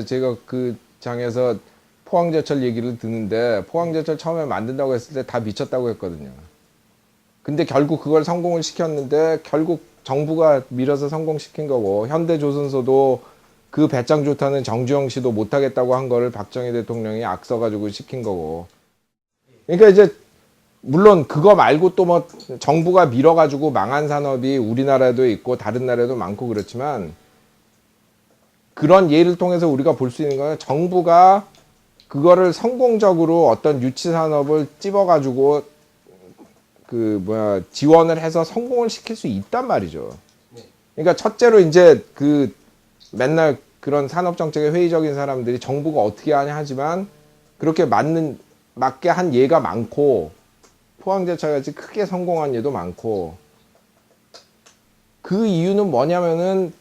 제가 그 장에서 포항제철 얘기를 듣는데 포항제철 처음에 만든다고 했을 때 다 미쳤다고 했거든요. 근데 결국 그걸 성공을 시켰는데 결국 정부가 밀어서 성공시킨 거고, 현대조선소도 그 배짱 좋다는 정주영 씨도 못하겠다고 한 거를 박정희 대통령이 악서가지고 시킨 거고. 그러니까 이제 물론 그거 말고 또 뭐 정부가 밀어가지고 망한 산업이 우리나라에도 있고 다른 나라에도 많고 그렇지만, 그런 예를 통해서 우리가 볼 수 있는 건 정부가 그거를 성공적으로 어떤 유치 산업을 찝어가지고 지원을 해서 성공을 시킬 수 있단 말이죠. 그러니까 첫째로 이제 그 맨날 그런 산업 정책에 회의적인 사람들이 정부가 어떻게 하냐 하지만, 그렇게 맞게 한 예가 많고, 포항제철 같이 크게 성공한 예도 많고, 그 이유는 뭐냐면은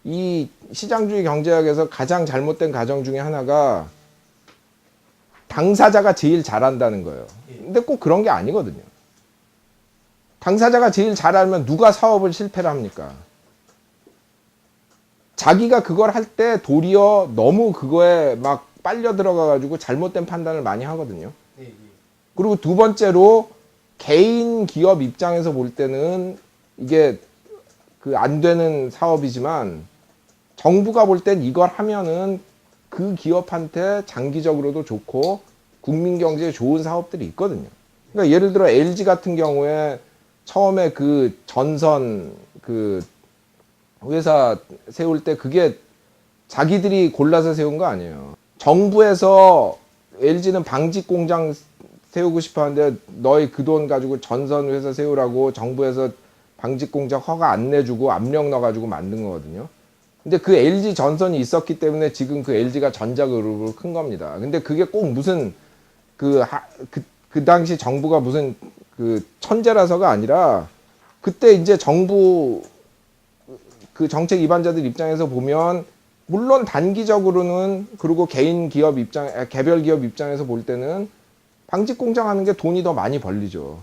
이 시장주의 경제학에서 가장 잘못된 가정 중에 하나가 당사자가 제일 잘한다는 거예요. 근데 꼭 그런 게 아니거든요. 당사자가 제일 잘 알면 누가 사업을 실패를 합니까? 자기가 그걸 할 때 도리어 너무 그거에 막 빨려 들어가가지고 잘못된 판단을 많이 하거든요. 그리고 두 번째로 개인 기업 입장에서 볼 때는 이게 그 안 되는 사업이지만, 정부가 볼 땐 이걸 하면은 그 기업한테 장기적으로도 좋고 국민 경제에 좋은 사업들이 있거든요. 그러니까 예를 들어 LG 같은 경우에 처음에 그 전선 그 회사 세울 때 그게 자기들이 골라서 세운 거 아니에요. 정부에서 LG는 방직 공장 세우고 싶어 하는데 너희 그 돈 가지고 전선 회사 세우라고 정부에서 방직 공장 허가 안 내주고 압력 넣어가지고 만든 거거든요. 근데 그 LG 전선이 있었기 때문에 지금 그 LG가 전자그룹으로 큰 겁니다. 근데 그게 꼭 무슨 그 당시 정부가 무슨 그 천재라서가 아니라, 그때 이제 정부 그 정책 위반자들 입장에서 보면, 물론 단기적으로는, 그리고 개별 기업 입장에서 볼 때는 방직 공장 하는 게 돈이 더 많이 벌리죠.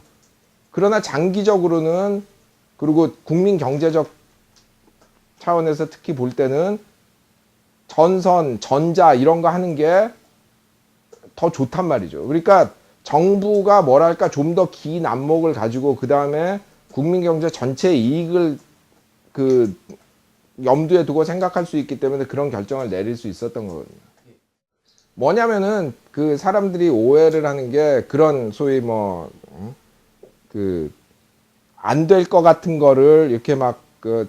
그러나 장기적으로는, 그리고 국민 경제적 차원에서 특히 볼 때는 전선, 전자 이런 거 하는 게 더 좋단 말이죠. 그러니까 정부가 뭐랄까 좀 더 긴 안목을 가지고 그 다음에 국민 경제 전체 이익을 그 염두에 두고 생각할 수 있기 때문에 그런 결정을 내릴 수 있었던 거거든요. 뭐냐면은 그 사람들이 오해를 하는 게, 그런 소위 안 될 것 같은 거를 이렇게 막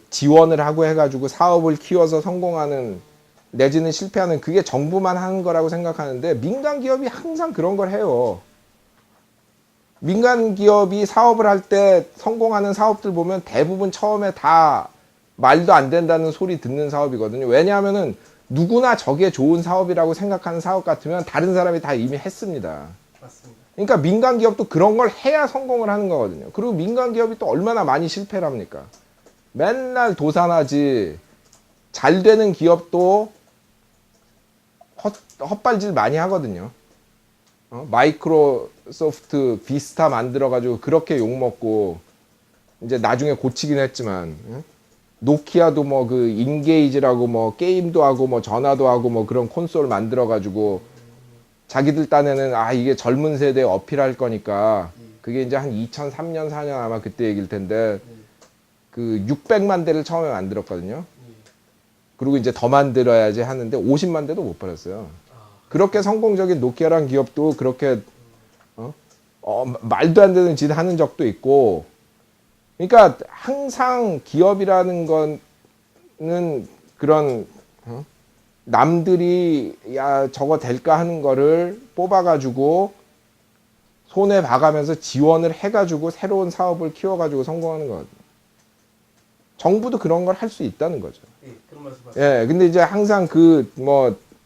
지원을 하고 해가지고 사업을 키워서 성공하는 내지는 실패하는, 그게 정부만 하는 거라고 생각하는데, 민간 기업이 항상 그런 걸 해요. 민간 기업이 사업을 할 때 성공하는 사업들 보면 대부분 처음에 다 말도 안 된다는 소리 듣는 사업이거든요. 왜냐하면은 누구나 저게 좋은 사업이라고 생각하는 사업 같으면 다른 사람이 다 이미 했습니다. 맞습니다. 그러니까 민간 기업도 그런 걸 해야 성공을 하는 거거든요. 그리고 민간 기업이 또 얼마나 많이 실패를 합니까? 맨날 도산하지. 잘 되는 기업도 헛발질 많이 하거든요. 마이크로소프트 비스타 만들어가지고 그렇게 욕먹고, 이제 나중에 고치긴 했지만, 노키아도 뭐 그 인게이지라고 뭐 게임도 하고 뭐 전화도 하고 뭐 그런 콘솔 만들어가지고 자기들 딴에는 이게 젊은 세대에 어필할 거니까, 그게 이제 한 2003년 4년 아마 그때 얘기일 텐데, 그 600만 대를 처음에 만들었거든요. 그리고 이제 더 만들어야지 하는데 50만 대도 못 팔았어요. 그렇게 성공적인 노키아란 기업도 그렇게 말도 안 되는 짓 하는 적도 있고. 그러니까 항상 기업이라는 거는 그런 남들이 야 저거 될까 하는 거를 뽑아가지고 손에 봐가면서 지원을 해가지고 새로운 사업을 키워가지고 성공하는 거거든요. 정부도 그런 걸 할 수 있다는 거죠. 예, 그런 말씀 하세요. 예, 근데 이제 항상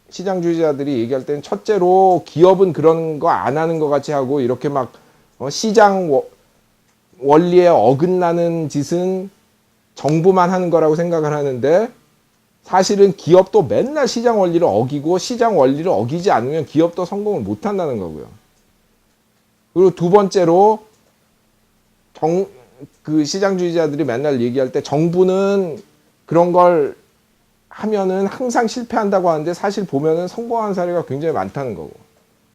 시장주의자들이 얘기할 때는, 첫째로 기업은 그런 거 안 하는 것 같이 하고, 이렇게 막 시장 원리에 어긋나는 짓은 정부만 하는 거라고 생각을 하는데, 사실은 기업도 맨날 시장 원리를 어기고, 시장 원리를 어기지 않으면 기업도 성공을 못 한다는 거고요. 그리고 두 번째로 그 시장주의자들이 맨날 얘기할 때, 정부는 그런 걸 하면은 항상 실패한다고 하는데 사실 보면은 성공한 사례가 굉장히 많다는 거고.